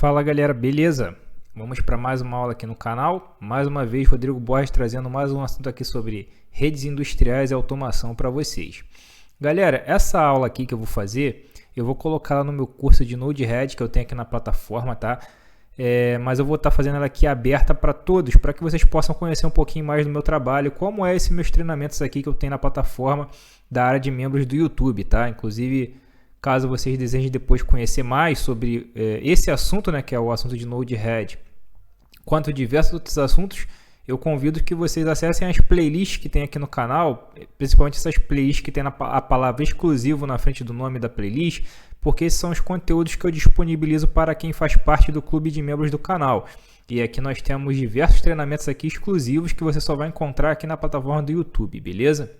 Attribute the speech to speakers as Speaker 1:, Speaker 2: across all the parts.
Speaker 1: Fala galera, beleza? Vamos para mais uma aula aqui no canal. Mais uma vez, Rodrigo Borges trazendo mais um assunto aqui sobre redes industriais e automação para vocês. Galera, essa aula aqui que eu vou fazer, eu vou colocar ela no meu curso de Node-RED que eu tenho aqui na plataforma, tá? Mas eu vou estar fazendo ela aqui aberta para todos, para que vocês possam conhecer um pouquinho mais do meu trabalho, como é esses meus treinamentos aqui que eu tenho na plataforma da área de membros do YouTube, tá? Inclusive, caso vocês desejem depois conhecer mais sobre esse assunto, né, que é o assunto de Node-RED, quanto diversos outros assuntos, eu convido que vocês acessem as playlists que tem aqui no canal, principalmente essas playlists que tem a palavra exclusivo na frente do nome da playlist, porque esses são os conteúdos que eu disponibilizo para quem faz parte do clube de membros do canal. E aqui nós temos diversos treinamentos aqui exclusivos que você só vai encontrar aqui na plataforma do YouTube, beleza?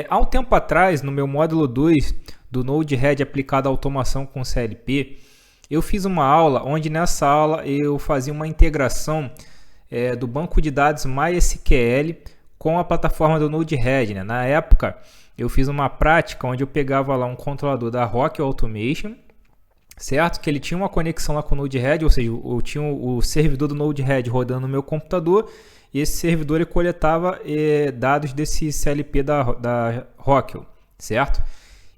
Speaker 1: Há um tempo atrás, no meu módulo 2 do Node-RED aplicado à automação com CLP, eu fiz uma aula onde nessa aula eu fazia uma integração do banco de dados MySQL com a plataforma do Node-RED, né? Na época, eu fiz uma prática onde eu pegava lá um controlador da Rockwell Automation, certo? Que ele tinha uma conexão lá com o Node-RED, ou seja, eu tinha o servidor do Node-RED rodando no meu computador, e esse servidor ele coletava dados desse CLP da Rockwell, certo?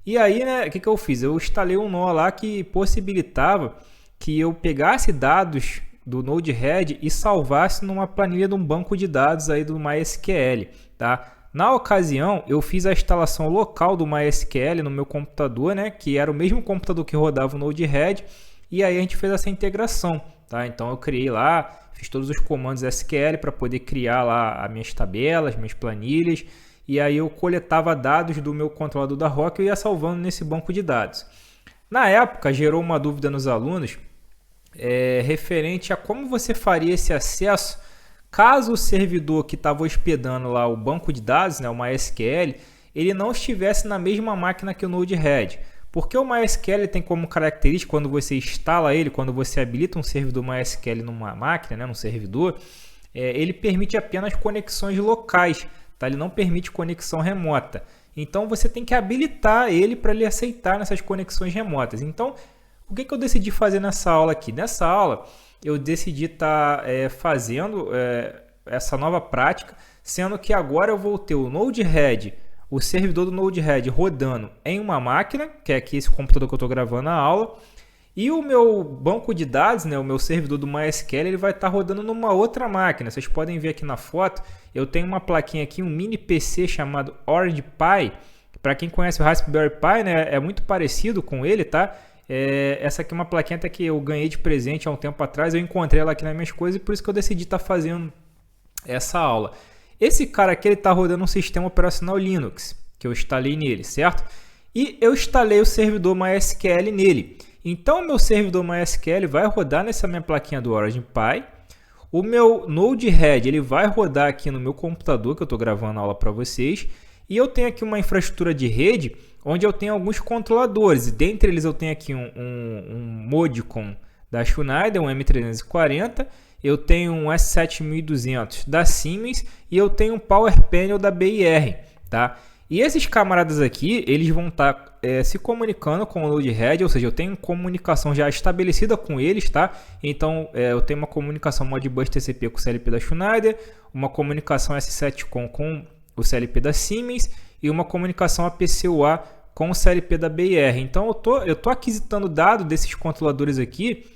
Speaker 1: E aí, né, o que eu fiz? Eu instalei um nó lá que possibilitava que eu pegasse dados do Node-RED e salvasse numa planilha de um banco de dados aí do MySQL, tá? Na ocasião, eu fiz a instalação local do MySQL no meu computador, né, que era o mesmo computador que rodava o Node-RED, e aí a gente fez essa integração, tá? Então eu criei lá, fiz todos os comandos SQL para poder criar lá as minhas tabelas, minhas planilhas, e aí eu coletava dados do meu controlador da Rockwell e ia salvando nesse banco de dados. Na época, gerou uma dúvida nos alunos referente a como você faria esse acesso caso o servidor que estava hospedando lá o banco de dados, né, o MySQL, ele não estivesse na mesma máquina que o Node-RED. Porque o MySQL tem como característica, quando você instala ele, quando você habilita um servidor MySQL numa máquina, né, num servidor, ele permite apenas conexões locais. Tá? Ele não permite conexão remota. Então você tem que habilitar ele para ele aceitar nessas conexões remotas. Então, o que eu decidi fazer nessa aula aqui? Nessa aula, eu decidi estar fazendo essa nova prática, sendo que agora eu vou ter o Node-RED, o servidor do Node-RED rodando em uma máquina, que é aqui esse computador que eu estou gravando a aula, e o meu banco de dados, né, o meu servidor do MySQL, ele vai estar rodando numa outra máquina. Vocês podem ver aqui na foto, eu tenho uma plaquinha aqui, um mini PC chamado Orange Pi. Para quem conhece o Raspberry Pi, né, é muito parecido com ele, tá? Essa aqui é uma plaquinha até que eu ganhei de presente há um tempo atrás. Eu encontrei ela aqui nas minhas coisas e por isso que eu decidi estar fazendo essa aula. Esse cara aqui está rodando um sistema operacional Linux, que eu instalei nele, certo? E eu instalei o servidor MySQL nele. Então, o meu servidor MySQL vai rodar nessa minha plaquinha do Orange Pi. O meu Node-RED ele vai rodar aqui no meu computador, que eu estou gravando a aula para vocês. E eu tenho aqui uma infraestrutura de rede, onde eu tenho alguns controladores. E dentre eles eu tenho aqui um Modicon da Schneider, um M340. Eu tenho um S7200 da Siemens e eu tenho um Power Panel da BIR, tá? E esses camaradas aqui, eles vão estar se comunicando com o Node-RED, ou seja, eu tenho comunicação já estabelecida com eles, tá? Então, eu tenho uma comunicação Modbus TCP com o CLP da Schneider, uma comunicação S7COM com o CLP da Siemens e uma comunicação APC-UA com o CLP da BIR. Então, eu tô aquisitando dados desses controladores aqui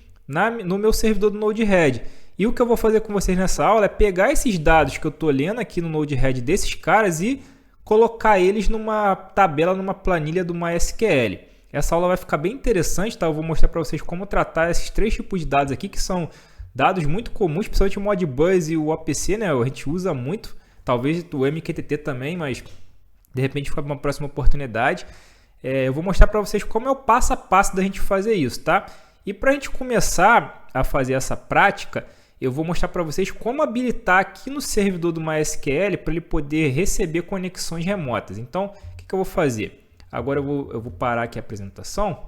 Speaker 1: no meu servidor do Node-RED. E o que eu vou fazer com vocês nessa aula é pegar esses dados que eu estou lendo aqui no Node-RED desses caras e colocar eles numa tabela, numa planilha do MySQL. Essa aula vai ficar bem interessante, tá? Eu vou mostrar para vocês como tratar esses três tipos de dados aqui, que são dados muito comuns, principalmente o Modbus e o APC, né? A gente usa muito, talvez o MQTT também, mas de repente fica para uma próxima oportunidade. Eu vou mostrar para vocês como é o passo a passo da gente fazer isso, tá? E para a gente começar a fazer essa prática, eu vou mostrar para vocês como habilitar aqui no servidor do MySQL para ele poder receber conexões remotas. Então, o que eu vou fazer? Agora eu vou parar aqui a apresentação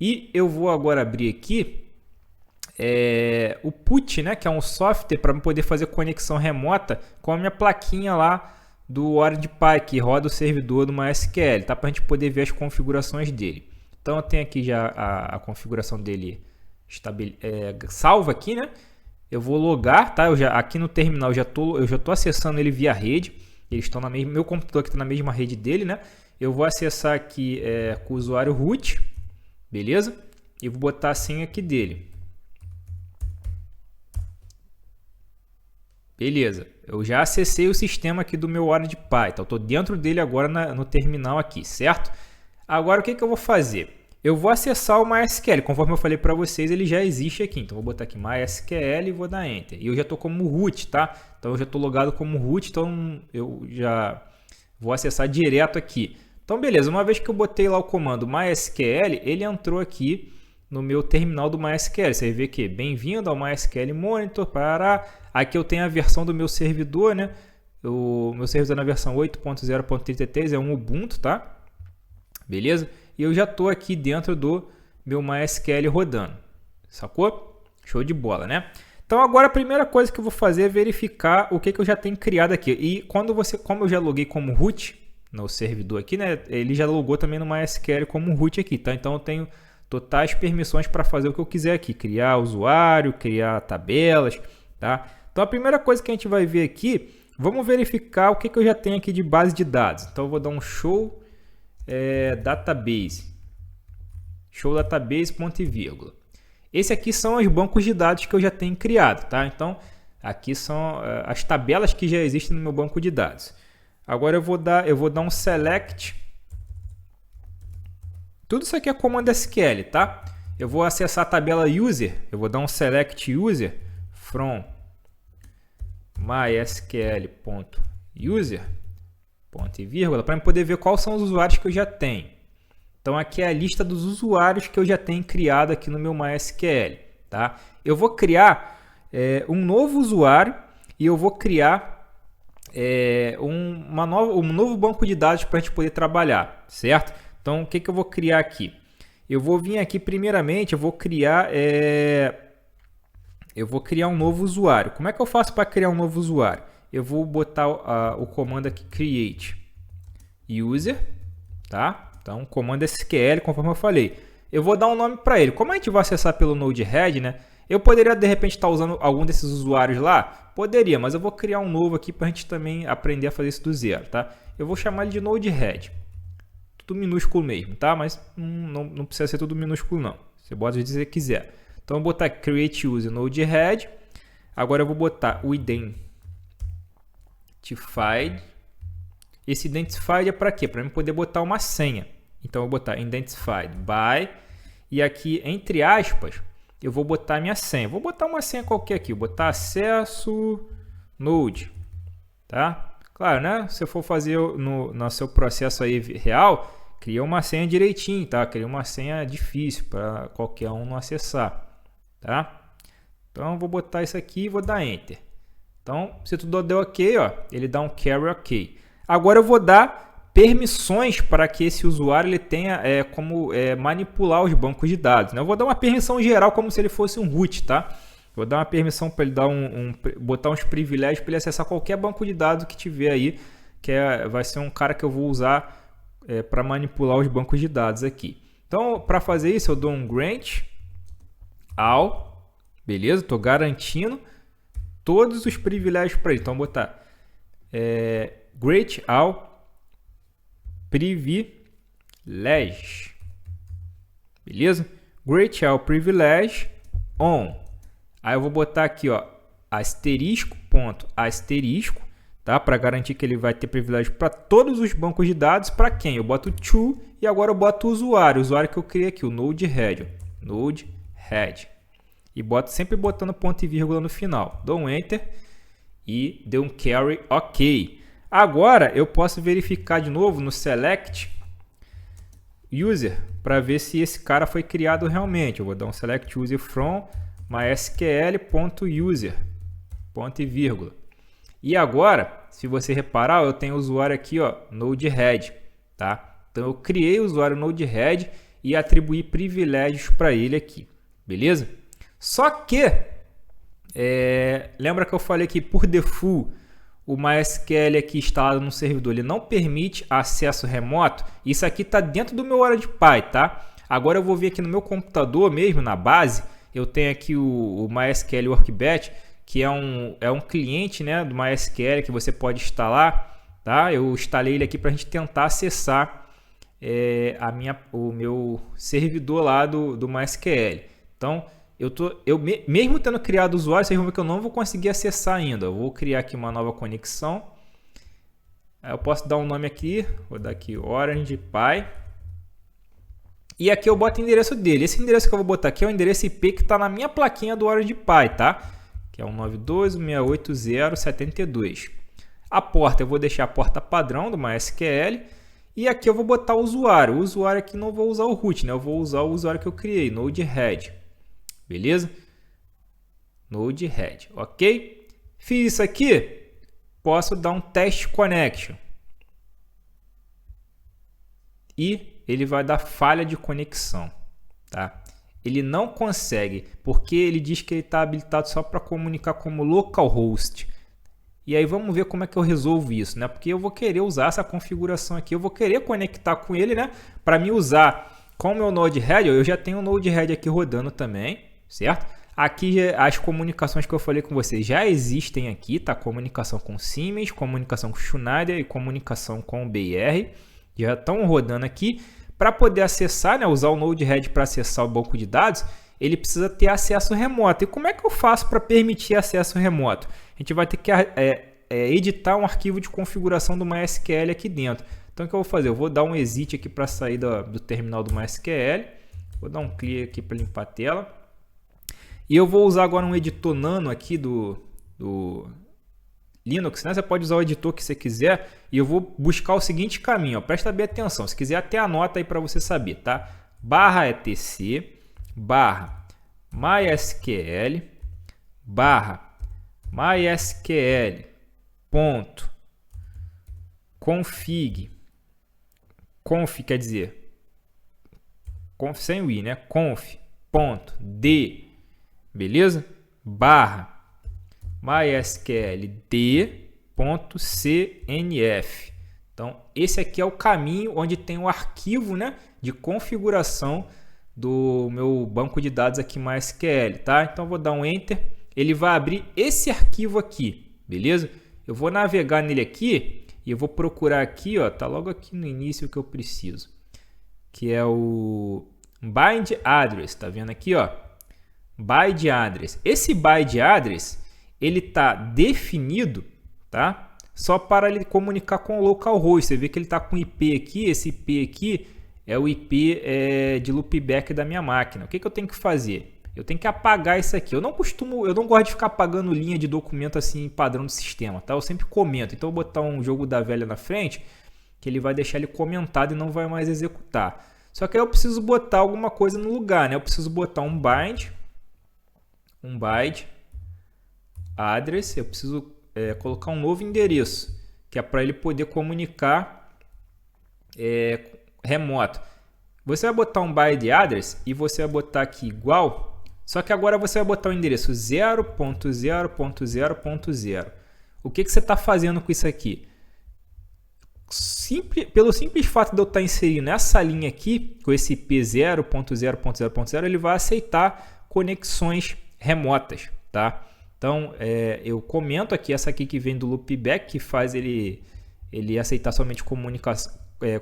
Speaker 1: e eu vou agora abrir aqui o PUT, né, que é um software para poder fazer conexão remota com a minha plaquinha lá do Orange Pi, que roda o servidor do MySQL, tá? Para a gente poder ver as configurações dele. Então eu tenho aqui já a configuração dele salva aqui, né? Eu vou logar, tá? Aqui no terminal eu já tô acessando ele via rede. Eles estão na mesma, meu computador aqui está na mesma rede dele, né? Eu vou acessar aqui com o usuário root, beleza? E vou botar a senha aqui dele. Beleza, eu já acessei o sistema aqui do meu Origin Pi, então eu estou dentro dele agora no terminal aqui, certo? Agora o que eu vou fazer? Eu vou acessar o MySQL, conforme eu falei para vocês, ele já existe aqui. Então, vou botar aqui MySQL e vou dar Enter. E eu já estou como root, tá? Então, eu já estou logado como root, então eu já vou acessar direto aqui. Então, beleza, uma vez que eu botei lá o comando MySQL, ele entrou aqui no meu terminal do MySQL. Você vai ver que bem-vindo ao MySQL Monitor, para aqui eu tenho a versão do meu servidor, né? O meu servidor na versão 8.0.33 é um Ubuntu, tá? Beleza? E eu já estou aqui dentro do meu MySQL rodando, sacou? Show de bola, né? Então agora a primeira coisa que eu vou fazer é verificar o que eu já tenho criado aqui. E como eu já loguei como root no servidor aqui, né? Ele já logou também no MySQL como root aqui, tá? Então eu tenho totais permissões para fazer o que eu quiser aqui, criar usuário, criar tabelas, tá? Então a primeira coisa que a gente vai ver aqui, vamos verificar o que eu já tenho aqui de base de dados. Então eu vou dar um show database, show database ponto e vírgula. Esse aqui são os bancos de dados que eu já tenho criado, tá? Então aqui são as tabelas que já existem no meu banco de dados. Agora eu vou dar um select. Tudo isso aqui é comando SQL, tá? Eu vou acessar a tabela user, eu vou dar um select user from mysql.user ponto e vírgula, para eu poder ver quais são os usuários que eu já tenho. Então aqui é a lista dos usuários que eu já tenho criado aqui no meu MySQL, tá? Eu vou criar um novo usuário e eu vou criar um novo banco de dados para a gente poder trabalhar, certo? Então o que eu vou criar aqui? Eu vou vir aqui primeiramente, eu vou criar um novo usuário. Como é que eu faço para criar um novo usuário? Eu vou botar o comando aqui create user, tá? Então, comando SQL, conforme eu falei. Eu vou dar um nome para ele. Como a gente vai acessar pelo Node-RED, né? Eu poderia, de repente, estar usando algum desses usuários lá? Poderia, mas eu vou criar um novo aqui para a gente também aprender a fazer isso do zero, tá? Eu vou chamar ele de Node-RED. Tudo minúsculo mesmo, tá? Mas não precisa ser tudo minúsculo, não. Você pode dizer que quiser. Então, eu vou botar create user Node-RED. Agora, eu vou botar o identified. Esse identified é para quê? Para eu poder botar uma senha. Então, eu vou botar identified by. E aqui, entre aspas, eu vou botar a minha senha. Vou botar uma senha qualquer aqui. Vou botar acesso node. Tá? Claro, né? Se eu for fazer no seu processo aí real, cria uma senha direitinho, tá? Cria uma senha difícil para qualquer um não acessar. Tá? Então, eu vou botar isso aqui e vou dar Enter. Então, se tudo deu ok, ó, ele dá um carry ok. Agora eu vou dar permissões para que esse usuário ele tenha como manipular os bancos de dados, né? Eu vou dar uma permissão geral como se ele fosse um root, tá? Vou dar uma permissão para ele dar botar uns privilégios para ele acessar qualquer banco de dados que tiver aí, que vai ser um cara que eu vou usar para manipular os bancos de dados aqui. Então, para fazer isso, eu dou um grant all, beleza? Estou garantindo todos os privilégios para ele. Então, vou botar grant all privilege, beleza? Grant all privilege on. Aí eu vou botar aqui, ó, asterisco, ponto, asterisco, tá? Para garantir que ele vai ter privilégio para todos os bancos de dados. Para quem? Eu boto to e agora eu boto o usuário que eu criei aqui, o Node-RED, Node-RED. E sempre botando ponto e vírgula no final. Dou um Enter e deu um carry ok. Agora eu posso verificar de novo no select user para ver se esse cara foi criado realmente. Eu vou dar um select user from mysql.user, ponto e vírgula. E agora, se você reparar, eu tenho o usuário aqui, ó, Node-RED, tá? Então eu criei o usuário Node-RED e atribuí privilégios para ele aqui, beleza? Só que, lembra que eu falei que por default o MySQL aqui instalado no servidor ele não permite acesso remoto? Isso aqui está dentro do meu Origin Pi, tá? Agora eu vou vir aqui no meu computador mesmo, na base, eu tenho aqui o MySQL Workbench, que é um cliente, né, do MySQL que você pode instalar, tá? Eu instalei ele aqui para a gente tentar acessar o meu servidor lá do MySQL. Então, mesmo tendo criado o usuário, vocês vão ver que eu não vou conseguir acessar ainda. Eu vou criar aqui uma nova conexão. Eu posso dar um nome aqui, vou dar aqui Orange Pi. E aqui eu boto o endereço dele. Esse endereço que eu vou botar aqui é o endereço IP que está na minha plaquinha do Orange Pi, tá? Que é o 192.168.0.72. A porta eu vou deixar a porta padrão do MySQL. E aqui eu vou botar o usuário. O usuário aqui não vou usar o root, né? Eu vou usar o usuário que eu criei, Node-RED. Beleza? Node-RED, ok? Fiz isso aqui, posso dar um test connection. E ele vai dar falha de conexão, tá? Ele não consegue, porque ele diz que ele está habilitado só para comunicar como localhost. E aí vamos ver como é que eu resolvo isso, né? Porque eu vou querer usar essa configuração aqui, eu vou querer conectar com ele, né? Para me usar com o meu Node-RED, eu já tenho o Node-RED aqui rodando também, certo? Aqui as comunicações que eu falei com vocês já existem aqui, tá? Comunicação com Siemens, comunicação com Schneider e comunicação com o BR. Já estão rodando aqui. Para poder acessar, né, usar o Node-RED para acessar o banco de dados, ele precisa ter acesso remoto. E como é que eu faço para permitir acesso remoto? A gente vai ter que editar um arquivo de configuração do MySQL aqui dentro. Então o que eu vou fazer? Eu vou dar um exit aqui para sair do terminal do MySQL. Vou dar um clear aqui para limpar a tela. E eu vou usar agora um editor nano aqui do Linux, né? Você pode usar o editor que você quiser e eu vou buscar o seguinte caminho, ó. Presta bem atenção, se quiser até anota aí para você saber, tá? /etc /mysql /mysql.config conf quer dizer conf sem o i, né? conf.d, beleza? /mysqld.cnf. Então, esse aqui é o caminho onde tem o arquivo, né, de configuração do meu banco de dados aqui MySQL, tá? Então, eu vou dar um Enter. Ele vai abrir esse arquivo aqui, beleza? Eu vou navegar nele aqui e eu vou procurar aqui, ó, tá logo aqui no início que eu preciso, que é o bind address, tá vendo aqui, ó? Bind address. Esse bind address ele está definido, tá? Só para ele comunicar com o localhost. Você vê que ele está com IP aqui. Esse IP aqui é o IP de loopback da minha máquina. O que eu tenho que fazer? Eu tenho que apagar isso aqui. Eu não gosto de ficar apagando linha de documento assim padrão do sistema, tá? Eu sempre comento. Então eu vou botar um jogo da velha na frente que ele vai deixar ele comentado e não vai mais executar. Só que aí eu preciso botar alguma coisa no lugar, né? Eu preciso botar um bind address, eu preciso colocar um novo endereço, que é para ele poder comunicar remoto. Você vai botar um bind address e você vai botar aqui igual, só que agora você vai botar o endereço 0.0.0.0. O que você está fazendo com isso aqui? Pelo simples fato de eu estar inserindo essa linha aqui, com esse IP 0.0.0.0, ele vai aceitar conexões remotas, tá? Então, eu comento aqui essa aqui que vem do loopback, que faz ele aceitar somente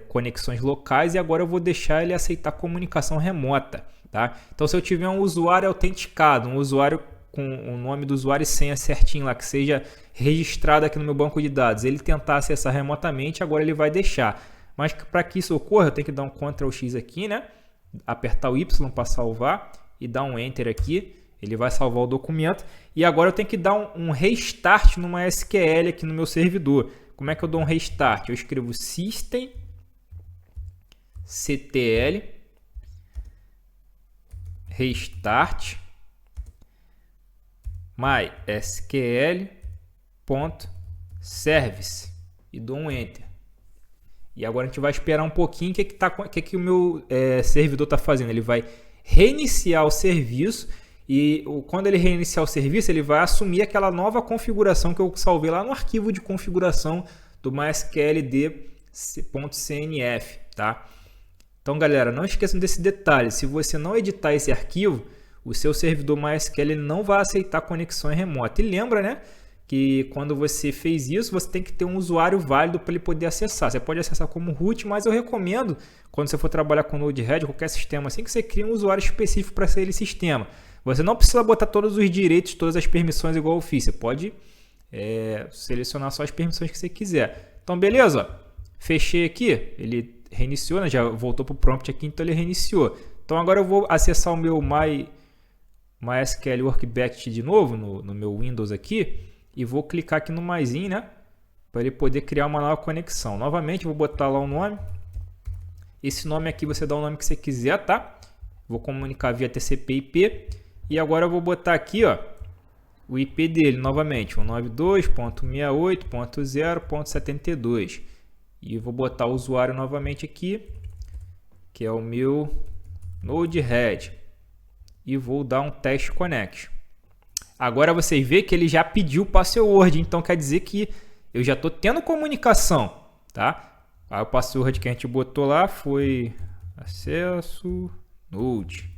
Speaker 1: conexões locais, e agora eu vou deixar ele aceitar comunicação remota, tá? Então, se eu tiver um usuário autenticado, um usuário com o nome do usuário e senha certinho lá, que seja registrado aqui no meu banco de dados, ele tentar acessar remotamente, agora ele vai deixar. Mas para que isso ocorra, eu tenho que dar um Ctrl X aqui, né? Apertar o Y para salvar e dar um Enter aqui. Ele vai salvar o documento. E agora eu tenho que dar um restart no MySQL aqui no meu servidor. Como é que eu dou um restart? Eu escrevo systemctl restart mysql.service e dou um Enter. E agora a gente vai esperar um pouquinho. O que o meu servidor está fazendo? Ele vai reiniciar o serviço. E quando ele reiniciar o serviço, ele vai assumir aquela nova configuração que eu salvei lá no arquivo de configuração do mysqld.cnf, tá? Então, galera, não esqueçam desse detalhe. Se você não editar esse arquivo, o seu servidor MySQL ele não vai aceitar conexões remotas. E lembra, né, que quando você fez isso, você tem que ter um usuário válido para ele poder acessar. Você pode acessar como root, mas eu recomendo, quando você for trabalhar com Node-RED, qualquer sistema assim, que você crie um usuário específico para aquele sistema. Você não precisa botar todos os direitos, todas as permissões igual eu fiz. Você pode selecionar só as permissões que você quiser. Então, beleza? Fechei aqui. Ele reiniciou, né? Já voltou para o prompt aqui, então ele reiniciou. Então, agora eu vou acessar o meu MySQL Workbench de novo, no meu Windows aqui. E vou clicar aqui no maisinho, né? Para ele poder criar uma nova conexão. Novamente, vou botar lá um nome. Esse nome aqui você dá o nome que você quiser, tá? Vou comunicar via TCP/IP. E agora eu vou botar aqui, ó, o IP dele novamente, 192.168.0.72. E vou botar o usuário novamente aqui, que é o meu Node-RED. E vou dar um test connect. Agora vocês veem que ele já pediu o password, então quer dizer que eu já estou tendo comunicação, tá? Aí o password que a gente botou lá foi acesso Node.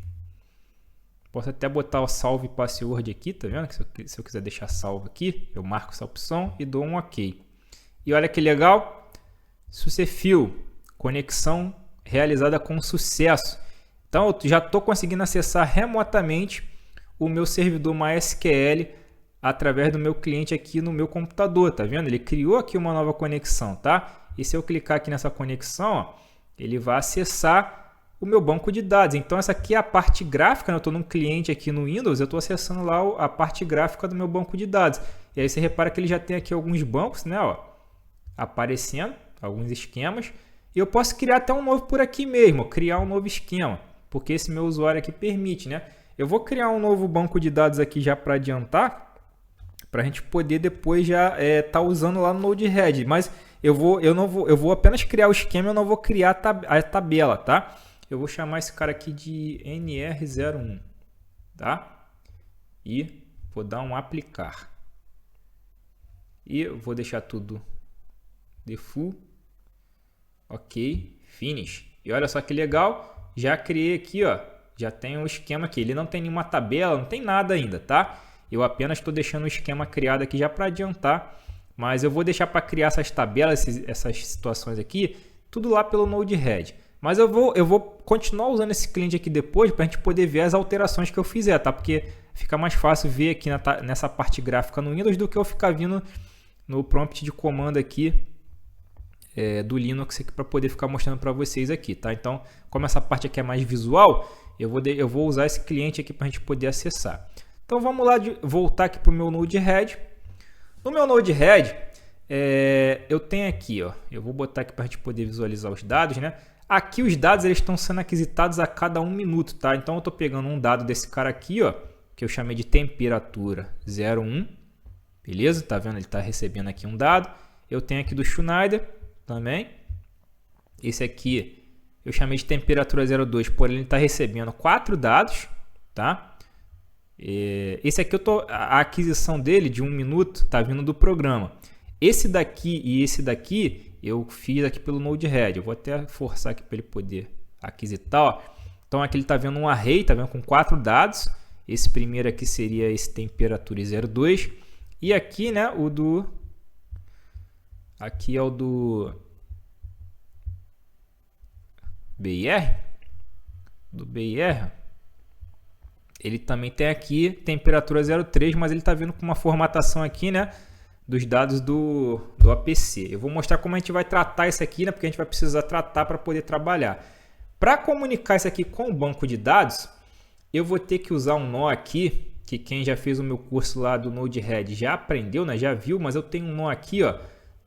Speaker 1: Posso até botar o salve password aqui, tá vendo? Se eu quiser deixar salvo aqui, eu marco essa opção e dou um OK. E olha que legal, successful, conexão realizada com sucesso. Então eu já estou conseguindo acessar remotamente o meu servidor MySQL através do meu cliente aqui no meu computador, tá vendo? Ele criou aqui uma nova conexão, tá? E se eu clicar aqui nessa conexão, ó, ele vai acessar o meu banco de dados. Então essa aqui é a parte gráfica, né? Eu estou num cliente aqui no Windows, eu estou acessando lá a parte gráfica do meu banco de dados. E aí você repara que ele já tem aqui alguns bancos, né? Ó, aparecendo, alguns esquemas. E eu posso criar até um novo por aqui mesmo, criar um novo esquema, porque esse meu usuário aqui permite, né? Eu vou criar um novo banco de dados aqui já para adiantar, para a gente poder depois já tá usando lá no Node-RED. Mas eu vou apenas criar o esquema, eu não vou criar a tabela, tá? Eu vou chamar esse cara aqui de NR01, tá? E vou dar um aplicar. E eu vou deixar tudo default. Ok, finish. E olha só que legal, já criei aqui, ó. Já tem um esquema aqui, ele não tem nenhuma tabela, não tem nada ainda, tá? Eu apenas estou deixando o esquema criado aqui já para adiantar, mas eu vou deixar para criar essas tabelas, essas situações aqui, tudo lá pelo Node-RED. Mas eu vou continuar usando esse cliente aqui depois para a gente poder ver as alterações que eu fizer, tá? Porque fica mais fácil ver aqui nessa parte gráfica no Windows do que eu ficar vindo no prompt de comando aqui do Linux para poder ficar mostrando para vocês aqui, tá? Então, como essa parte aqui é mais visual, eu vou usar esse cliente aqui para a gente poder acessar. Então vamos lá voltar aqui para o meu Node-RED. No meu Node-RED, eu tenho aqui, ó, eu vou botar aqui para a gente poder visualizar os dados, né? Aqui os dados eles estão sendo aquisitados a cada 1 minuto, tá? Então eu estou pegando um dado desse cara aqui, ó, que eu chamei de temperatura 01, beleza? Tá vendo? Ele está recebendo aqui um dado. Eu tenho aqui do Schneider também. Esse aqui eu chamei de temperatura 02, porém ele está recebendo 4 dados, tá? Esse aqui a aquisição dele de 1 minuto está vindo do programa. Esse daqui e esse daqui eu fiz aqui pelo Node-RED. Eu vou até forçar aqui para ele poder aquisitar, ó. Então aqui ele está vendo um array, tá vendo, com 4 dados. Esse primeiro aqui seria esse temperatura 02 e aqui, né, aqui é o do BIR, ele também tem aqui temperatura 03, mas ele está vindo com uma formatação aqui, né, dos dados do APC. Eu vou mostrar como a gente vai tratar isso aqui, né, porque a gente vai precisar tratar para poder trabalhar. Para comunicar isso aqui com o banco de dados, eu vou ter que usar um nó aqui, que quem já fez o meu curso lá do Node-RED já aprendeu, né, já viu, mas eu tenho um nó aqui, ó,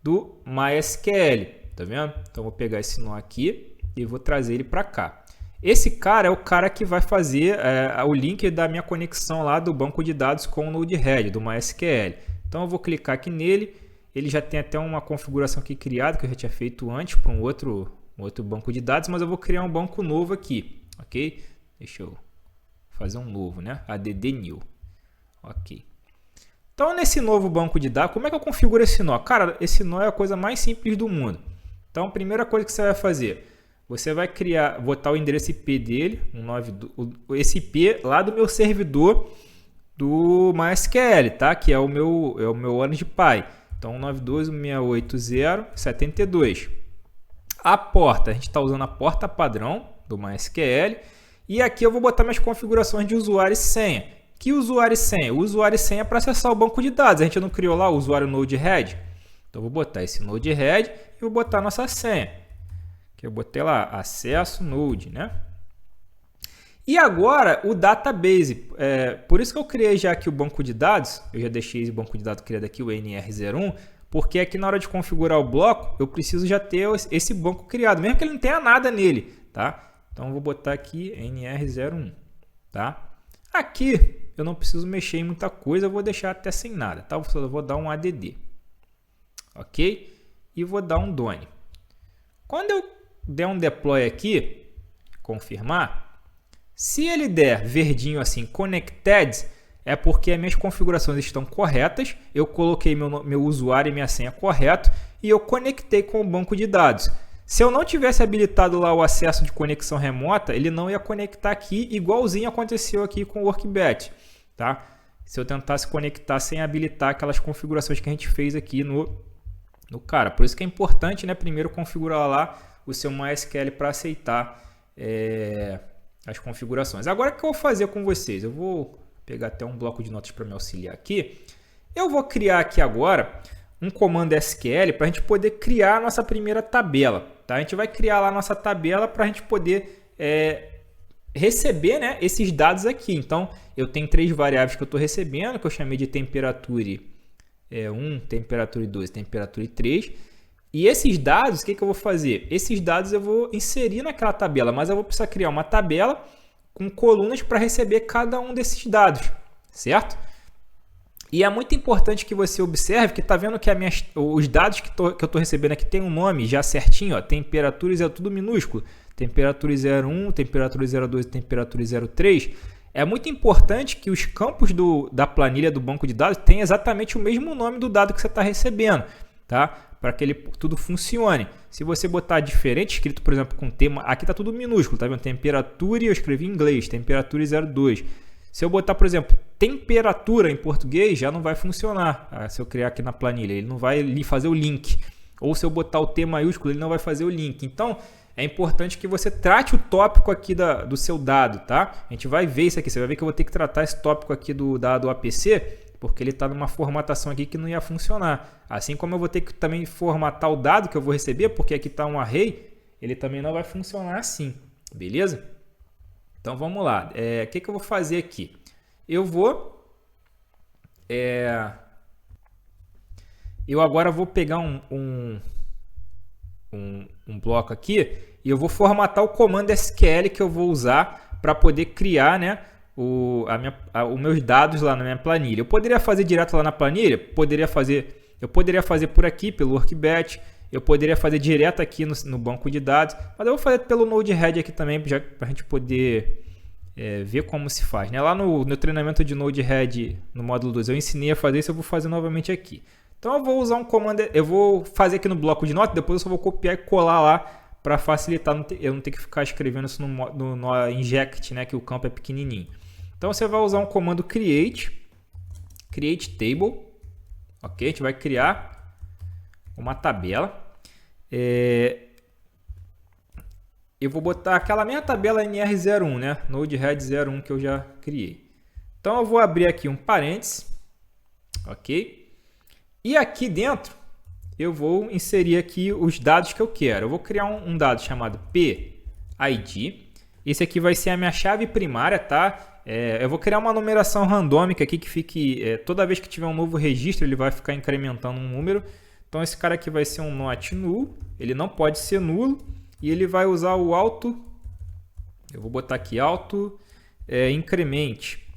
Speaker 1: do MySQL, tá vendo? Então eu vou pegar esse nó aqui e vou trazer ele para cá. Esse cara é o cara que vai fazer o link da minha conexão lá do banco de dados com o Node-RED, do MySQL. Então eu vou clicar aqui nele, ele já tem até uma configuração aqui criada, que eu já tinha feito antes para um outro banco de dados, mas eu vou criar um banco novo aqui, ok? Deixa eu fazer um novo, né? add new, ok. Então nesse novo banco de dados, como é que eu configuro esse nó? Cara, esse nó é a coisa mais simples do mundo. Então a primeira coisa que você vai fazer, você vai botar o endereço IP dele, esse IP lá do meu servidor do MySQL, tá? Que é o meu Orange Pi. Então 192.168.0.72. A porta, a gente está usando a porta padrão do MySQL. E aqui eu vou botar minhas configurações de usuário e senha. Que usuário e senha? O usuário e senha é para acessar o banco de dados. A gente não criou lá o usuário Node-RED? Então eu vou botar esse Node-RED e vou botar a nossa senha. Que eu botei lá, acesso Node, né? E agora o database. Por isso que eu criei já aqui o banco de dados. Eu já deixei esse banco de dados criado aqui, o NR01. Porque aqui na hora de configurar o bloco, eu preciso já ter esse banco criado, mesmo que ele não tenha nada nele, tá? Então eu vou botar aqui NR01, tá? Aqui eu não preciso mexer em muita coisa, eu vou deixar até sem nada, tá? Eu vou dar um ADD, ok? E vou dar um done. Quando eu der um deploy aqui, confirmar, se ele der verdinho assim, connected, é porque as minhas configurações estão corretas, eu coloquei meu usuário e minha senha correto e eu conectei com o banco de dados. Se eu não tivesse habilitado lá o acesso de conexão remota, ele não ia conectar aqui, igualzinho aconteceu aqui com o Workbet, tá? Se eu tentasse conectar sem habilitar aquelas configurações que a gente fez aqui no cara. Por isso que é importante, né, primeiro configurar lá o seu MySQL para aceitar as configurações. Agora o que eu vou fazer com vocês? Eu vou pegar até um bloco de notas para me auxiliar aqui. Eu vou criar aqui agora um comando SQL para a gente poder criar a nossa primeira tabela. Tá? A gente vai criar lá a nossa tabela para a gente poder receber, né, esses dados aqui. Então, eu tenho 3 variáveis que eu estou recebendo, que eu chamei de temperature 1, temperature 2, temperature 3. E esses dados, o que eu vou fazer? Esses dados eu vou inserir naquela tabela, mas eu vou precisar criar uma tabela com colunas para receber cada um desses dados, certo? E é muito importante que você observe que está vendo que os dados que eu estou recebendo aqui tem um nome já certinho, ó, temperaturas é tudo minúsculo, temperatura 01, temperatura 02, temperatura 03. É muito importante que os campos da planilha do banco de dados tenham exatamente o mesmo nome do dado que você está recebendo, tá? Para que tudo funcione. Se você botar diferente, escrito, por exemplo, com tema, aqui está tudo minúsculo, tá vendo? Temperatura, eu escrevi em inglês, temperatura 02. Se eu botar, por exemplo, temperatura em português, já não vai funcionar. Se eu criar aqui na planilha, ele não vai fazer o link. Ou se eu botar o T maiúsculo, ele não vai fazer o link. Então, é importante que você trate o tópico aqui do seu dado, tá? A gente vai ver isso aqui, você vai ver que eu vou ter que tratar esse tópico aqui do dado APC, porque ele está numa formatação aqui que não ia funcionar. Assim como eu vou ter que também formatar o dado que eu vou receber, porque aqui está um array, ele também não vai funcionar assim, beleza? Então vamos lá, o que eu vou fazer aqui? Eu agora vou pegar um bloco aqui e eu vou formatar o comando SQL que eu vou usar para poder criar, né, os meus dados lá na minha planilha. Eu poderia fazer direto lá na planilha? Eu poderia fazer por aqui, pelo Workbet, eu poderia fazer direto aqui no banco de dados, mas eu vou fazer pelo Node-RED aqui também, para a gente poder ver como se faz, né? Lá no treinamento de Node-RED, no módulo 2, eu ensinei a fazer isso, eu vou fazer novamente aqui. Então eu vou usar um comando, eu vou fazer aqui no bloco de notas, depois eu só vou copiar e colar lá para facilitar, eu não ter que ficar escrevendo isso no inject, né, que o campo é pequenininho. Então você vai usar um comando create table, ok? A gente vai criar uma tabela. Eu vou botar aquela mesma tabela NR01, né? Node-RED 01 que eu já criei. Então eu vou abrir aqui um parênteses, ok? E aqui dentro eu vou inserir aqui os dados que eu quero. Eu vou criar um dado chamado PID. Esse aqui vai ser a minha chave primária, tá? Eu vou criar uma numeração randômica aqui que fique... toda vez que tiver um novo registro, ele vai ficar incrementando um número. Então esse cara aqui vai ser um not null. Ele não pode ser nulo. E ele vai usar o auto... Eu vou botar aqui auto incremente.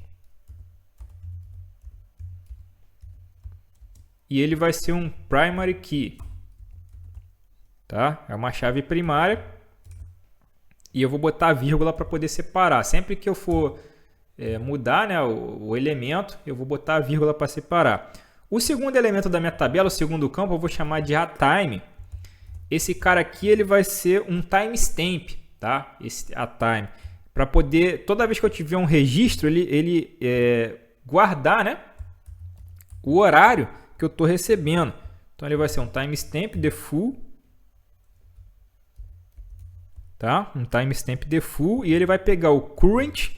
Speaker 1: E ele vai ser um primary key, tá? É uma chave primária. E eu vou botar a vírgula para poder separar. Sempre que eu for mudar, né, o elemento, eu vou botar a vírgula para separar. O segundo elemento da minha tabela, o segundo campo, eu vou chamar de atime. esse cara aqui ele vai ser um timestamp, tá? A time. Para poder, toda vez que eu tiver um registro, ele guardar, né, o horário que eu estou recebendo. Então ele vai ser um timestamp default, tá? Um timestamp default, e ele vai pegar o current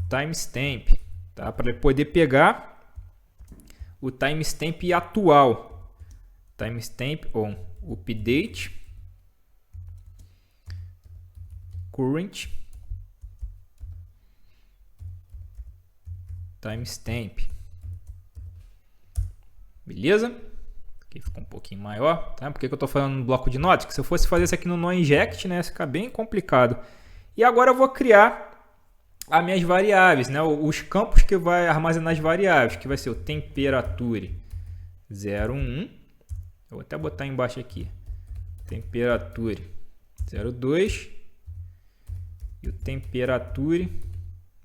Speaker 1: timestamp, tá? Para ele poder pegar o timestamp atual, timestamp on update current timestamp. Beleza? Aqui ficou um pouquinho maior, tá? Por que eu estou falando no bloco de notas? Que se eu fosse fazer isso aqui no noinject, né, ia ficar bem complicado. E agora eu vou criar as minhas variáveis, né? Os campos que vai armazenar as variáveis, que vai ser o temperature 01. Eu vou até botar embaixo aqui. Temperature 02 e o temperature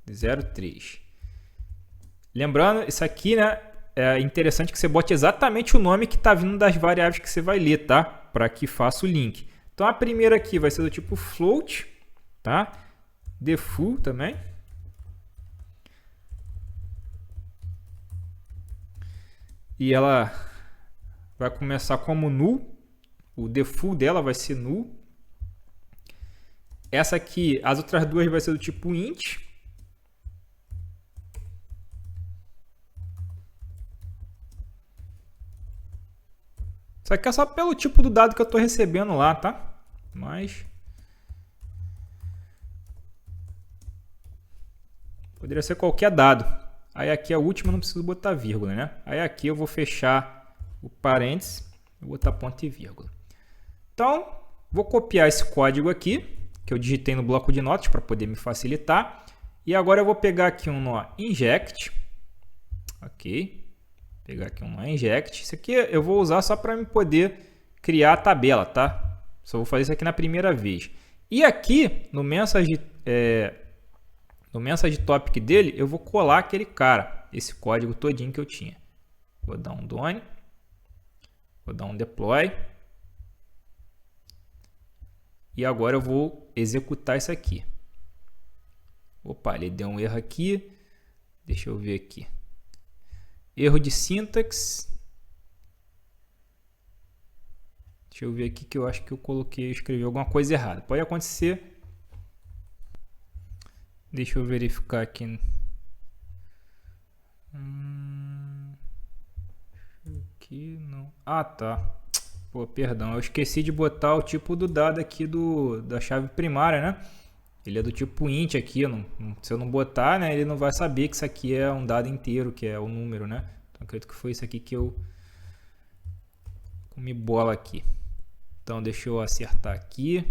Speaker 1: 03. Lembrando, isso aqui, né, é interessante que você bote exatamente o nome que está vindo das variáveis que você vai ler, tá? Para que faça o link. Então a primeira aqui vai ser do tipo float, tá? Default também. E ela vai começar como null. O default dela vai ser null. Essa aqui, as outras duas vai ser do tipo int. Isso aqui é só pelo tipo do dado que eu estou recebendo lá, tá? Mas poderia ser qualquer dado. Aí aqui a última não preciso botar vírgula, né? Aí aqui eu vou fechar o parênteses e botar ponto e vírgula. Então, vou copiar esse código aqui, que eu digitei no bloco de notas para poder me facilitar. E agora eu vou pegar aqui um nó inject. Ok. Pegar aqui um nó inject. Isso aqui eu vou usar só para me poder criar a tabela, tá? Só vou fazer isso aqui na primeira vez. E aqui no message topic dele, eu vou colar aquele cara, esse código todinho que eu tinha. Vou dar um done, vou dar um deploy. E agora eu vou executar isso aqui. Opa, ele deu um erro aqui. Deixa eu ver aqui. Erro de sintaxe. Deixa eu ver aqui que eu acho que eu escrevi alguma coisa errada. Pode acontecer. Deixa eu verificar aqui. Aqui não. Ah, tá. Pô, perdão. Eu esqueci de botar o tipo do dado aqui da chave primária, né? Ele é do tipo int aqui. Se eu não botar, né, ele não vai saber que isso aqui é um dado inteiro, que é o número, né? Então, acredito que foi isso aqui que eu comi bola aqui. Então, deixa eu acertar aqui.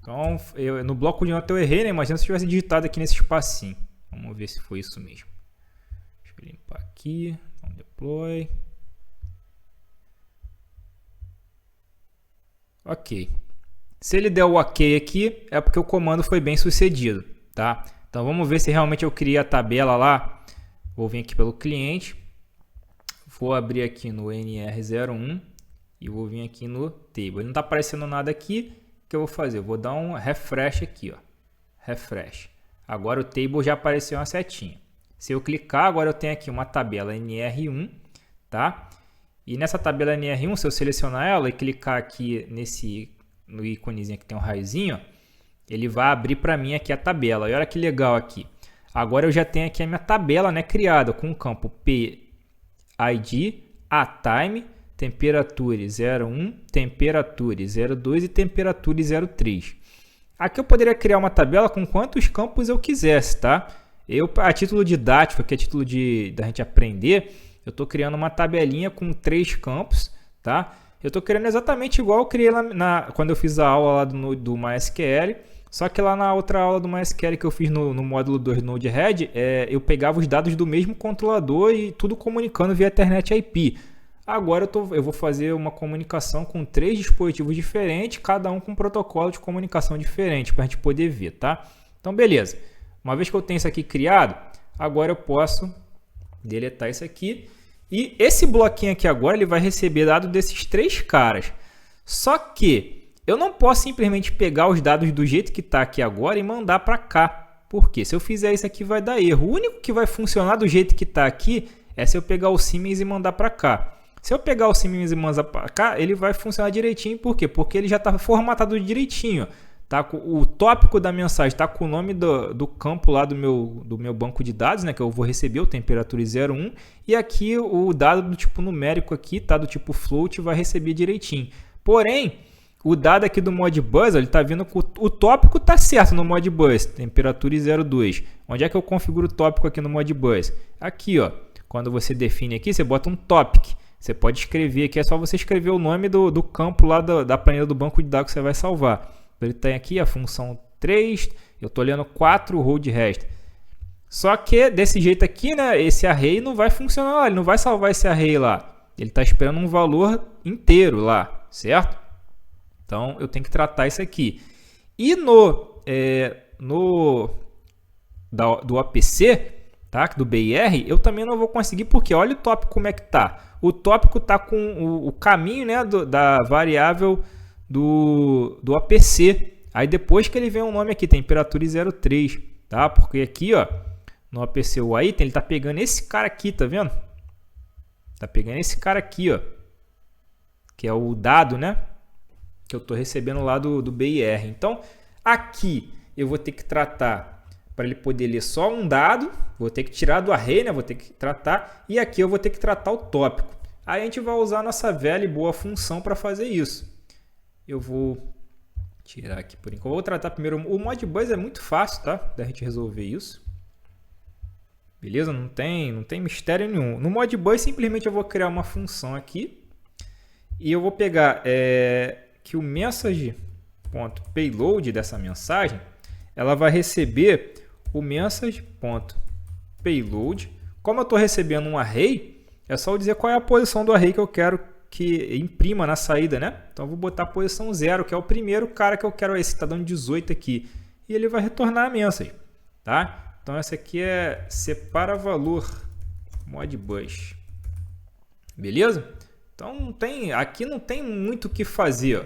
Speaker 1: Então, no bloco de nota eu errei, né? Imagina se eu tivesse digitado aqui nesse espacinho. Vamos ver se foi isso mesmo. Deixa eu limpar aqui. Então, deploy. Ok. Se ele der o ok aqui, é porque o comando foi bem sucedido, tá? Então, vamos ver se realmente eu criei a tabela lá. Vou vir aqui pelo cliente. Vou abrir aqui no NR01 e vou vir aqui no table. Ele não está aparecendo nada aqui. O que eu vou fazer? Eu vou dar um refresh aqui, ó. Refresh. Agora o table já apareceu uma setinha. Se eu clicar, agora eu tenho aqui uma tabela NR1, tá? E nessa tabela NR1, se eu selecionar ela e clicar aqui no íconezinho que tem um raiozinho, ele vai abrir para mim aqui a tabela. E olha que legal aqui. Agora eu já tenho aqui a minha tabela, né, criada com o campo PID, ATime, temperature 01, temperature 02 e temperature 03. Aqui eu poderia criar uma tabela com quantos campos eu quisesse, tá? Eu, a título didático, aqui a título da gente aprender, eu estou criando uma tabelinha com 3 campos, tá? Eu estou criando exatamente igual eu criei quando eu fiz a aula lá do MySQL, só que lá na outra aula do MySQL que eu fiz no módulo 2 do Node-RED, eu pegava os dados do mesmo controlador e tudo comunicando via Ethernet IP. Agora eu vou fazer uma comunicação com 3 dispositivos diferentes, cada um com um protocolo de comunicação diferente, para a gente poder ver, tá? Então, beleza. Uma vez que eu tenho isso aqui criado, agora eu posso deletar isso aqui. E esse bloquinho aqui agora ele vai receber dado desses 3 caras. Só que eu não posso simplesmente pegar os dados do jeito que está aqui agora e mandar para cá. Por quê? Se eu fizer isso aqui vai dar erro. O único que vai funcionar do jeito que está aqui é se eu pegar o Siemens e mandar para cá. Se eu pegar o Siemens e mandar para cá, ele vai funcionar direitinho. Por quê? Porque ele já está formatado direitinho. Tá? O tópico da mensagem está com o nome do campo lá do meu banco de dados, né? Que eu vou receber, o temperatura 01. E aqui o dado do tipo numérico aqui, tá? Do tipo float, vai receber direitinho. Porém, o dado aqui do Modbus, ele está vindo com o tópico está certo no Modbus, temperatura 02. Onde é que eu configuro o tópico aqui no Modbus? Aqui, ó. Quando você define aqui, você bota um topic. Você pode escrever aqui, é só você escrever o nome do campo lá da planilha do banco de dados que você vai salvar. Ele tem aqui a função 3, eu estou olhando 4, hold rest. Só que desse jeito aqui, né, esse array não vai funcionar lá, ele não vai salvar esse array lá. Ele está esperando um valor inteiro lá, certo? Então eu tenho que tratar isso aqui. E do APC, tá? Do BIR, eu também não vou conseguir, porque olha o tópico como é que tá. O tópico tá com o caminho, né, da variável do APC. Aí depois que ele vem um nome aqui, temperatura 03, tá? Porque aqui, ó, no APC o item, ele tá pegando esse cara aqui, tá vendo? Tá pegando esse cara aqui, ó, que é o dado, né, que eu tô recebendo lá do BIR. Então, aqui eu vou ter que tratar para ele poder ler só um dado, vou ter que tirar do array, né? Vou ter que tratar, e aqui eu vou ter que tratar o tópico. Aí a gente vai usar a nossa velha e boa função para fazer isso. Eu vou tirar aqui por enquanto. Eu vou tratar primeiro o Modbus, é muito fácil, tá? Da gente resolver isso. Beleza? Não tem mistério nenhum. No Modbus simplesmente eu vou criar uma função aqui e eu vou pegar que o message.payload dessa mensagem, ela vai receber o message.payload. Como eu estou recebendo um array, é só eu dizer qual é a posição do array que eu quero que imprima na saída, né? Então eu vou botar a posição 0, que é o primeiro cara que eu quero. Esse está dando 18 aqui. E ele vai retornar a mensagem, tá? Então essa aqui é separa valor Modbus. Beleza? Então aqui não tem muito o que fazer, ó.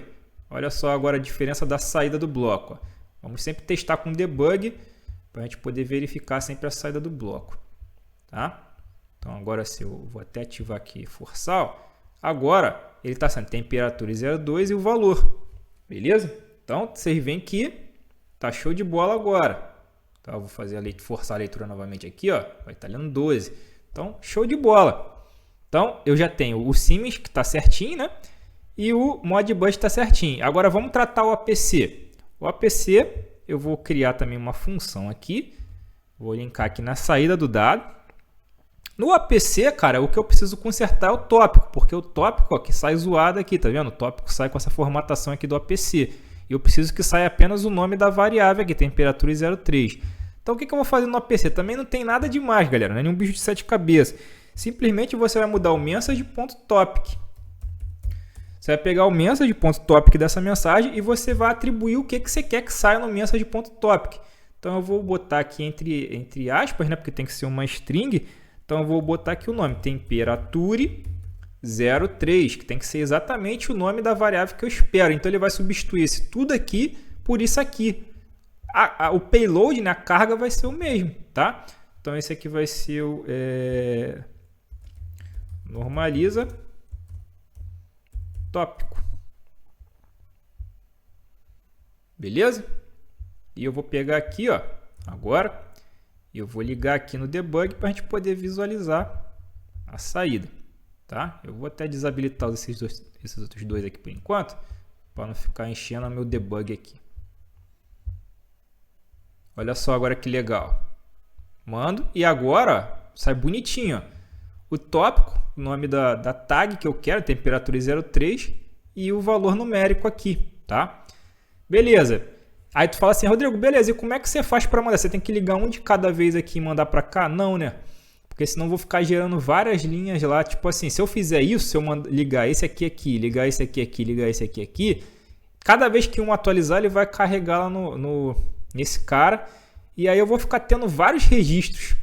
Speaker 1: Olha só agora a diferença da saída do bloco, ó. Vamos sempre testar com debug para a gente poder verificar sempre a saída do bloco, tá? Então agora se eu vou até ativar aqui forçar, ó, agora ele está sendo temperatura 02 e o valor, beleza? Então vocês veem que tá show de bola agora. Então eu vou fazer forçar a leitura novamente aqui, ó, vai estar lendo 12. Então show de bola. Então eu já tenho o Siemens que está certinho, né? E o Modbus está certinho. Agora vamos tratar o APC. O APC, eu vou criar também uma função aqui. Vou linkar aqui na saída do dado. No APC, cara, o que eu preciso consertar é o tópico. Porque o tópico, ó, que sai zoado aqui, tá vendo? O tópico sai com essa formatação aqui do APC. E eu preciso que saia apenas o nome da variável aqui, temperatura 03. Então o que eu vou fazer no APC? Também não tem nada demais, galera. Não é nenhum bicho de 7 cabeças. Simplesmente você vai mudar o message.topic. Você vai pegar o message.topic dessa mensagem e você vai atribuir o que você quer que saia no message.topic. Então eu vou botar aqui entre aspas, né, porque tem que ser uma string. Então eu vou botar aqui o nome, temperature 03, que tem que ser exatamente o nome da variável que eu espero. Então ele vai substituir esse tudo aqui por isso aqui. O payload, né, a carga vai ser o mesmo, tá? Então esse aqui vai ser o normaliza tópico. Beleza? E eu vou pegar aqui, ó, agora, e eu vou ligar aqui no debug para a gente poder visualizar a saída, tá? Eu vou até desabilitar esses outros dois aqui por enquanto, para não ficar enchendo o meu debug aqui. Olha só agora que legal. Mando e agora, ó, sai bonitinho, ó, o tópico, o nome da tag que eu quero, temperatura 03 e o valor numérico aqui, tá? Beleza. Aí tu fala assim, Rodrigo, beleza, e como é que você faz para mandar? Você tem que ligar um de cada vez aqui e mandar para cá? Não, né? Porque senão eu vou ficar gerando várias linhas lá, tipo assim, se eu fizer isso, se eu ligar esse aqui, ligar esse aqui, ligar esse aqui, cada vez que um atualizar, ele vai carregar lá nesse cara, e aí eu vou ficar tendo vários registros,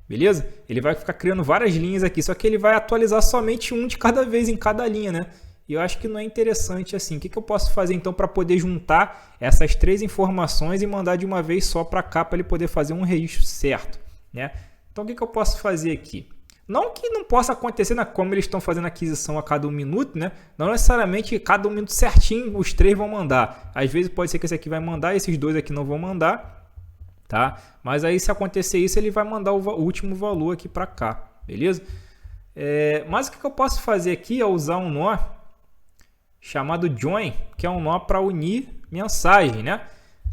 Speaker 1: Beleza? Ele vai ficar criando várias linhas aqui, só que ele vai atualizar somente um de cada vez em cada linha, né? E eu acho que não é interessante assim. O que eu posso fazer então para poder juntar essas 3 informações e mandar de uma vez só para cá para ele poder fazer um registro certo, né? Então o que eu posso fazer aqui? Não que não possa acontecer, né, como eles estão fazendo aquisição a cada 1 minuto, né? Não necessariamente cada 1 minuto certinho os 3 vão mandar. Às vezes pode ser que esse aqui vai mandar, esses 2 aqui não vão mandar, tá? Mas aí se acontecer isso, ele vai mandar o último valor aqui para cá, beleza? Mas o que eu posso fazer aqui é usar um nó chamado join, que é um nó para unir mensagem, né?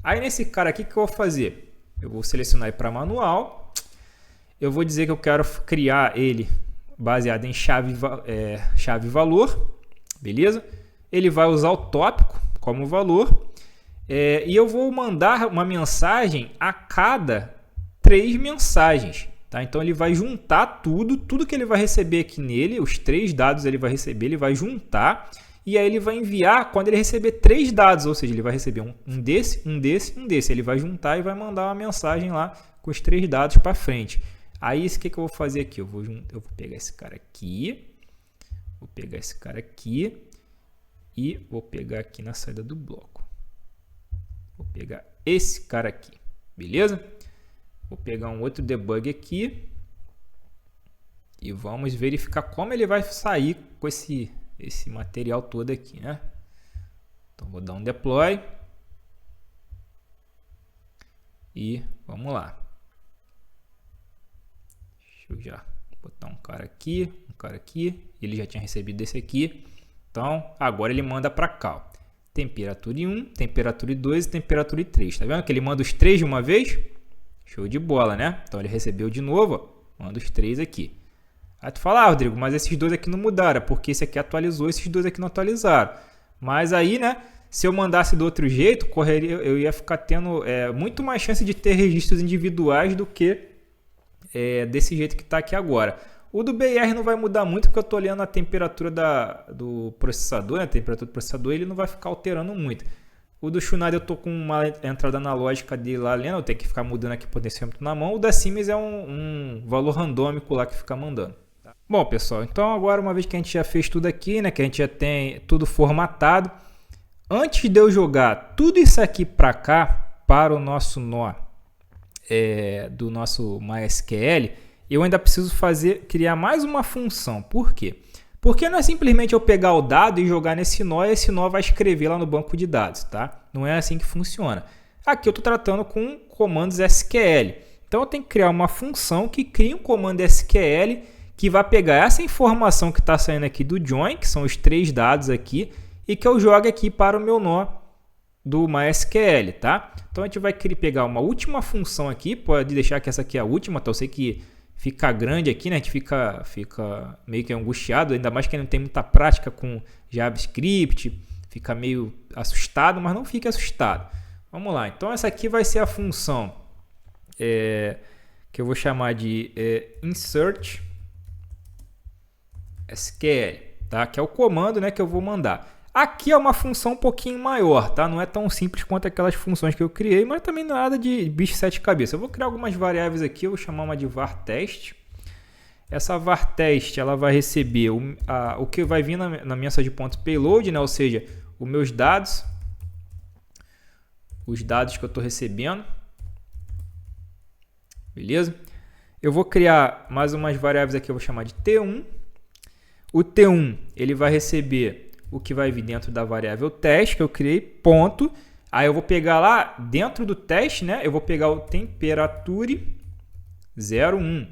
Speaker 1: Aí nesse cara aqui, o que eu vou fazer? Eu vou selecionar ele para manual. Eu vou dizer que eu quero criar ele baseado em chave valor, beleza? Ele vai usar o tópico como valor e eu vou mandar uma mensagem a cada 3 mensagens, tá? Então ele vai juntar tudo que ele vai receber aqui nele, os 3 dados ele vai receber, ele vai juntar e aí ele vai enviar quando ele receber 3 dados, ou seja, ele vai receber um desse, ele vai juntar e vai mandar uma mensagem lá com os 3 dados para frente. Aí, o que eu vou fazer aqui? Eu vou pegar esse cara aqui, e vou pegar aqui na saída do bloco. Vou pegar esse cara aqui, beleza? Vou pegar um outro debug aqui e vamos verificar como ele vai sair com esse material todo aqui, né? Então, vou dar um deploy e vamos lá. Deixa eu já botar um cara aqui, ele já tinha recebido esse aqui, então agora ele manda para cá, ó. Temperatura 1, temperatura 2 e temperatura 3, tá vendo que ele manda os 3 de uma vez? Show de bola, né? Então ele recebeu de novo, ó, manda os 3 aqui. Aí tu fala, Rodrigo, mas esses 2 aqui não mudaram, porque esse aqui atualizou, esses 2 aqui não atualizaram. Mas aí, né, se eu mandasse do outro jeito, eu ia ficar tendo muito mais chance de ter registros individuais do que desse jeito que está aqui agora. O do BR não vai mudar muito, porque eu estou olhando a temperatura do processador, né? A temperatura do processador, ele não vai ficar alterando muito. O do Schneider eu estou com uma entrada analógica dele lá lendo, eu tenho que ficar mudando aqui o potenciômetro na mão. O da Siemens é um valor randômico lá que fica mandando. Tá? Bom, pessoal, então agora uma vez que a gente já fez tudo aqui, né? Que a gente já tem tudo formatado, antes de eu jogar tudo isso aqui para cá, para o nosso nó do nosso MySQL, eu ainda preciso criar mais uma função. Por quê? Porque não é simplesmente eu pegar o dado e jogar nesse nó e esse nó vai escrever lá no banco de dados, tá? Não é assim que funciona. Aqui eu estou tratando com comandos SQL. Então eu tenho que criar uma função que cria um comando SQL que vai pegar essa informação que está saindo aqui do join, que são os 3 dados aqui, e que eu jogue aqui para o meu nó do MySQL, tá? Então a gente vai querer pegar uma última função aqui, pode deixar que essa aqui é a última, tá? Eu sei que fica grande aqui, né? A gente fica meio que angustiado, ainda mais que não tem muita prática com JavaScript, fica meio assustado, mas não fique assustado. Vamos lá, então essa aqui vai ser a função que eu vou chamar de insert SQL, tá? Que é o comando, né, que eu vou mandar. Aqui é uma função um pouquinho maior, tá? Não é tão simples quanto aquelas funções que eu criei, mas também não é nada de bicho 7 cabeças. Eu vou criar algumas variáveis aqui, eu vou chamar uma de varTest. Essa varTest, ela vai receber o que vai vir na mensagem.payload, né? Ou seja, os meus dados, os dados que eu estou recebendo. Beleza? Eu vou criar mais umas variáveis aqui, eu vou chamar de T1. O T1, ele vai receber o que vai vir dentro da variável teste que eu criei, ponto. Aí eu vou pegar lá dentro do teste, né? Eu vou pegar o temperature 01.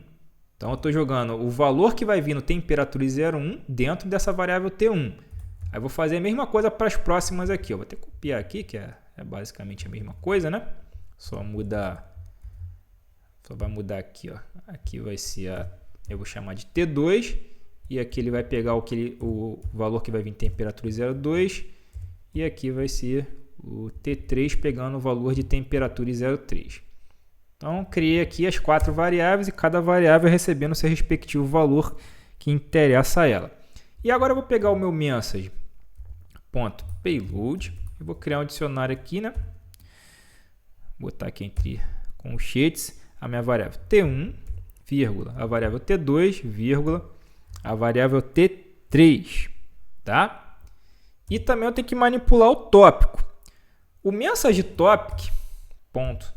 Speaker 1: Então eu estou jogando o valor que vai vir no temperature 01 dentro dessa variável T1. Aí eu vou fazer a mesma coisa para as próximas aqui. Eu vou até copiar aqui, que é basicamente a mesma coisa, né? Só vai mudar aqui, ó. Aqui vai ser eu vou chamar de T2. E aqui ele vai pegar o valor que vai vir em temperatura 02. E aqui vai ser o T3 pegando o valor de temperatura 03. Então, criei aqui as 4 variáveis e cada variável recebendo seu respectivo valor que interessa a ela. E agora eu vou pegar o meu message.payload e vou criar um dicionário aqui, né? Vou botar aqui entre colchetes a minha variável T1, vírgula, a variável T2, vírgula, a variável T3, tá? E também eu tenho que manipular o tópico. O message topic, ponto,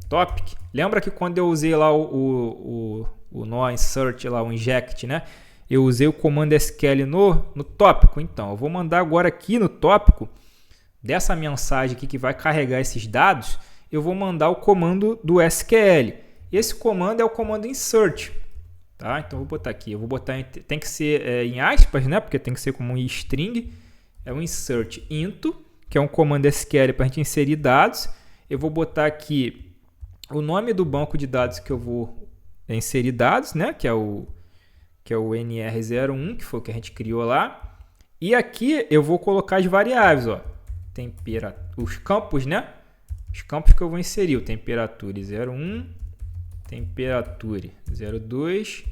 Speaker 1: topic, lembra que quando eu usei lá o nó insert, lá o inject, né? Eu usei o comando SQL no tópico. Então, eu vou mandar agora aqui no tópico dessa mensagem aqui que vai carregar esses dados, eu vou mandar o comando do SQL. Esse comando é o comando insert, tá? Então, eu vou botar aqui, tem que ser em aspas, né? Porque tem que ser como um string. É o insert into, que é um comando SQL para a gente inserir dados. Eu vou botar aqui o nome do banco de dados que eu vou inserir dados, né? Que é o NR01, que foi o que a gente criou lá. E aqui eu vou colocar as variáveis, ó. Os campos, né? Os campos que eu vou inserir, o temperature 01, temperature 02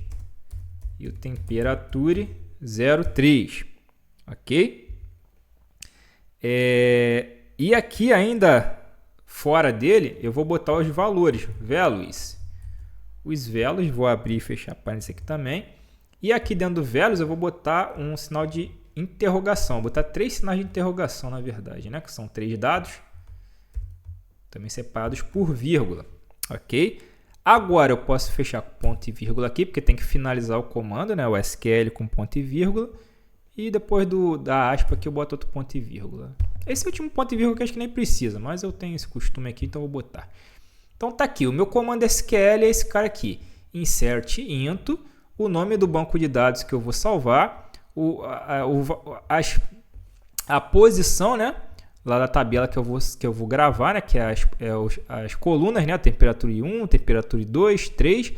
Speaker 1: e o temperature 03, ok? E aqui ainda fora dele, eu vou botar os valores, values. Os values, vou abrir e fechar parênteses aqui também. E aqui dentro do values eu vou botar um sinal de interrogação. Vou botar 3 sinais de interrogação, na verdade, né? Que são 3 dados, também separados por vírgula, ok? Agora eu posso fechar com ponto e vírgula aqui, porque tem que finalizar o comando, né? O SQL com ponto e vírgula. E depois da aspa aqui eu boto outro ponto e vírgula. Esse último ponto e vírgula que acho que nem precisa, mas eu tenho esse costume aqui, então eu vou botar. Então tá aqui, o meu comando SQL é esse cara aqui. Insert into, o nome do banco de dados que eu vou salvar, a posição, né? Lá da tabela que eu vou gravar, né? Que é as colunas, né? Temperature 1, temperature 2, 3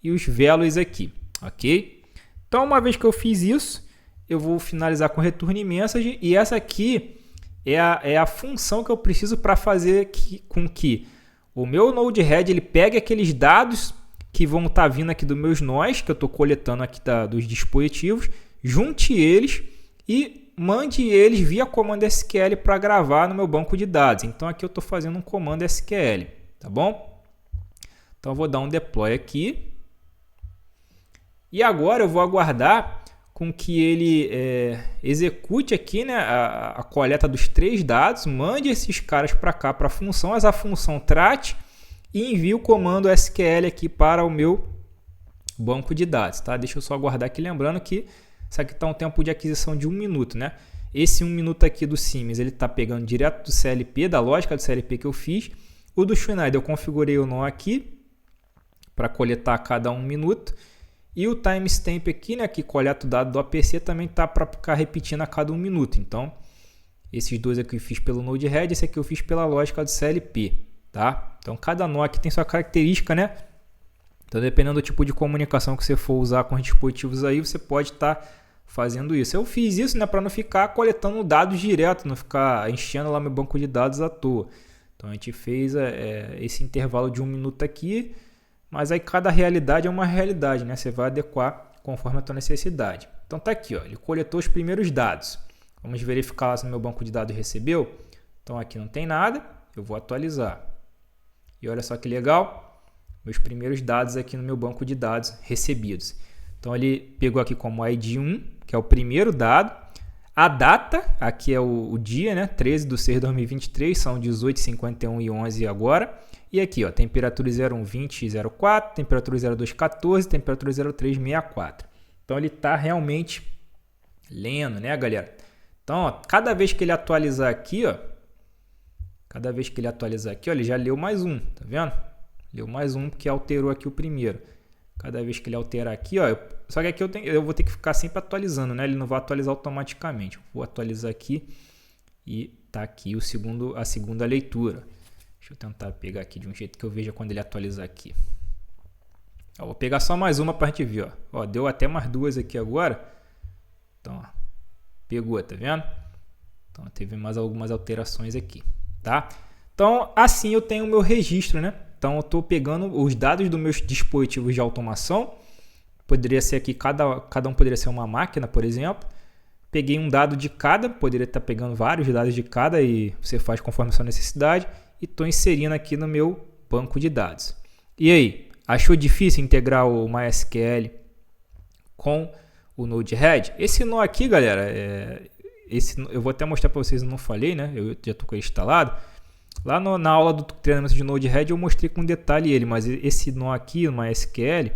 Speaker 1: e os values aqui, ok? Então, uma vez que eu fiz isso, eu vou finalizar com return message, e essa aqui é a função que eu preciso para fazer com que o meu Node-RED ele pegue aqueles dados que vão estar vindo aqui dos meus nós, que eu estou coletando aqui dos dispositivos, junte eles e mande eles via comando SQL para gravar no meu banco de dados. Então aqui eu estou fazendo um comando SQL, tá bom? Então eu vou dar um deploy aqui. E agora eu vou aguardar com que ele execute aqui, né, a coleta dos 3 dados, mande esses caras para cá, para a função, a função trate e envie o comando SQL aqui para o meu banco de dados, tá? Deixa eu só aguardar aqui, lembrando que isso aqui está um tempo de aquisição de 1 minuto, né? Esse 1 minuto aqui do Siemens, ele está pegando direto do CLP, da lógica do CLP que eu fiz. O do Schneider eu configurei o nó aqui para coletar a cada 1 minuto. E o timestamp aqui, né, que coleta o dado do APC, também tá para ficar repetindo a cada 1 minuto. Então, esses dois aqui eu fiz pelo Node-RED, esse aqui eu fiz pela lógica do CLP, tá? Então, cada nó aqui tem sua característica, né? Então, dependendo do tipo de comunicação que você for usar com os dispositivos aí, você pode estar fazendo isso. Eu fiz isso, né, para não ficar coletando dados direto, não ficar enchendo lá meu banco de dados à toa. Então, a gente fez esse intervalo de 1 minuto aqui, mas aí cada realidade é uma realidade, né? Você vai adequar conforme a tua necessidade. Então tá aqui, ó, ele coletou os primeiros dados. Vamos verificar lá se no meu banco de dados recebeu. Então aqui não tem nada, eu vou atualizar. E olha só que legal, meus primeiros dados aqui no meu banco de dados recebidos. Então ele pegou aqui como ID 1, que é o primeiro dado. A data, aqui é o dia, né? 13/6/2023, são 18h51 e 11 agora. E aqui, ó, temperatura 0120 04, temperatura 02 14, temperatura 03 64. Então ele está realmente lendo, né, galera? Então, ó, cada vez que ele atualizar aqui, ó, ele já leu mais um, tá vendo? Leu mais um porque alterou aqui o primeiro. Cada vez que ele alterar aqui, ó, só que aqui eu vou ter que ficar sempre atualizando, né? Ele não vai atualizar automaticamente. Eu vou atualizar aqui e tá aqui a segunda leitura. Deixa eu tentar pegar aqui de um jeito que eu veja quando ele atualizar aqui. Ó, vou pegar só mais uma para a gente ver. Ó, deu até mais 2 aqui agora. Então, ó, pegou, tá vendo? Então, teve mais algumas alterações aqui, tá? Então, assim eu tenho o meu registro, né? Então, eu estou pegando os dados dos meus dispositivos de automação. Poderia ser aqui, cada um poderia ser uma máquina, por exemplo. Peguei um dado de cada, poderia estar pegando vários dados de cada e você faz conforme a sua necessidade. E estou inserindo aqui no meu banco de dados. E aí, Achou difícil integrar o MySQL com o Node-RED? Esse nó aqui, galera, eu vou até mostrar para vocês, eu não falei, né? Eu já estou com ele instalado. Lá na aula do treinamento de Node-RED eu mostrei com detalhe ele, mas esse nó aqui, no MySQL,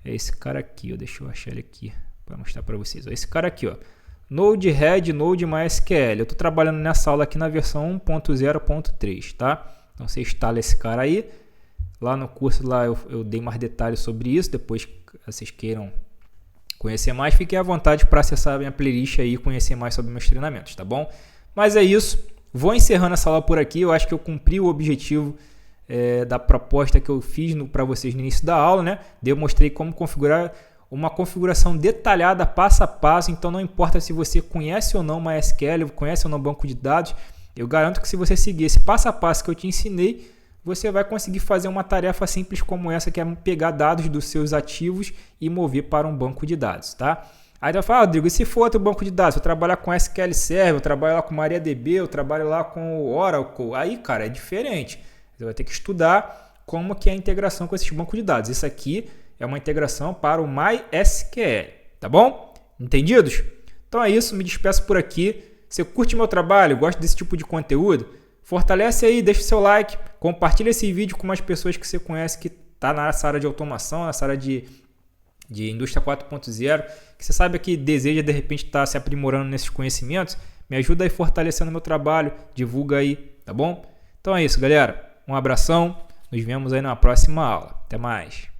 Speaker 1: é esse cara aqui, ó, deixa eu achar ele aqui para mostrar para vocês. Ó, esse cara aqui, ó, Node-RED, Node MySQL. Eu estou trabalhando nessa aula aqui na versão 1.0.3, tá? Então você instala esse cara aí. Lá no curso lá eu dei mais detalhes sobre isso. Depois que vocês queiram conhecer mais, fiquem à vontade para acessar a minha playlist aí e conhecer mais sobre meus treinamentos, tá bom? Mas é isso. Vou encerrando essa aula por aqui. Eu acho que eu cumpri o objetivo da proposta que eu fiz para vocês no início da aula, né? Eu mostrei como configurar uma configuração detalhada, passo a passo. Então não importa se você conhece ou não MySQL, conhece ou não banco de dados, eu garanto que se você seguir esse passo a passo que eu te ensinei, você vai conseguir fazer uma tarefa simples como essa, que é pegar dados dos seus ativos e mover para um banco de dados, tá? Aí tu vai falar, Rodrigo, e se for outro banco de dados, eu trabalhar com SQL Server, eu trabalho lá com MariaDB, eu trabalho lá com o Oracle, aí, cara, é diferente. Você vai ter que estudar como que é a integração com esses bancos de dados. Isso aqui é uma integração para o MySQL, tá bom? Entendidos? Então é isso, me despeço por aqui. Você curte meu trabalho, gosta desse tipo de conteúdo? Fortalece aí, deixa o seu like, compartilha esse vídeo com umas pessoas que você conhece que está nessa área de automação, nessa área de indústria 4.0, que você sabe que deseja de repente estar se aprimorando nesses conhecimentos. Me ajuda aí fortalecendo meu trabalho, divulga aí, tá bom? Então é isso, galera. Um abração, nos vemos aí na próxima aula. Até mais.